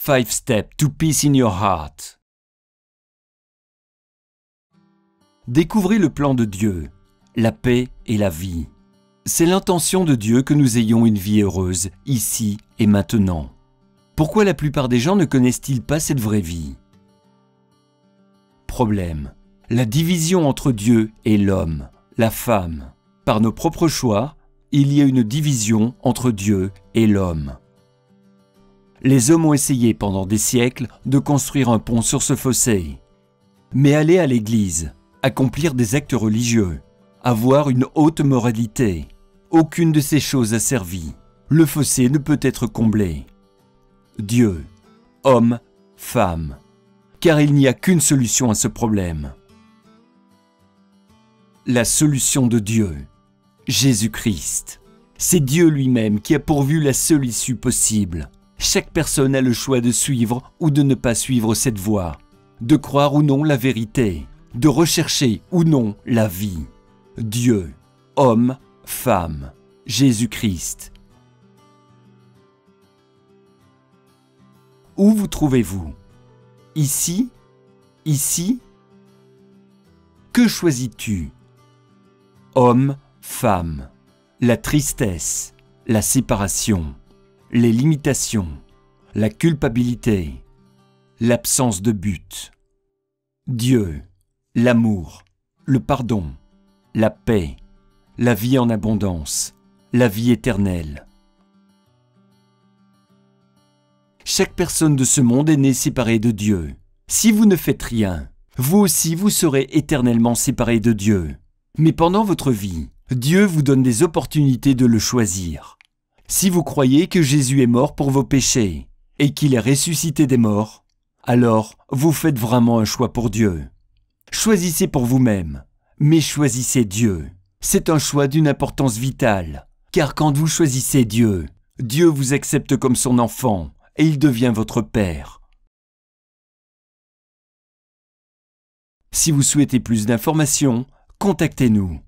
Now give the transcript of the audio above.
5 Steps to Peace in Your Heart. Découvrez le plan de Dieu, la paix et la vie. C'est l'intention de Dieu que nous ayons une vie heureuse, ici et maintenant. Pourquoi la plupart des gens ne connaissent-ils pas cette vraie vie? Problème: la division entre Dieu et l'homme, la femme. Par nos propres choix, il y a une division entre Dieu et l'homme. Les hommes ont essayé pendant des siècles de construire un pont sur ce fossé. Mais aller à l'église, accomplir des actes religieux, avoir une haute moralité, aucune de ces choses a servi. Le fossé ne peut être comblé. Dieu, homme, femme, car il n'y a qu'une solution à ce problème. La solution de Dieu, Jésus-Christ. C'est Dieu lui-même qui a pourvu la seule issue possible. Chaque personne a le choix de suivre ou de ne pas suivre cette voie, de croire ou non la vérité, de rechercher ou non la vie. Dieu, homme, femme, Jésus-Christ. Où vous trouvez-vous? Ici? Ici? Que choisis-tu? Homme, femme, la tristesse, la séparation, les limitations, la culpabilité, l'absence de but. Dieu, l'amour, le pardon, la paix, la vie en abondance, la vie éternelle. Chaque personne de ce monde est née séparée de Dieu. Si vous ne faites rien, vous aussi vous serez éternellement séparés de Dieu. Mais pendant votre vie, Dieu vous donne des opportunités de le choisir. Si vous croyez que Jésus est mort pour vos péchés et qu'il est ressuscité des morts, alors vous faites vraiment un choix pour Dieu. Choisissez pour vous-même, mais choisissez Dieu. C'est un choix d'une importance vitale, car quand vous choisissez Dieu, Dieu vous accepte comme son enfant et il devient votre Père. Si vous souhaitez plus d'informations, contactez-nous.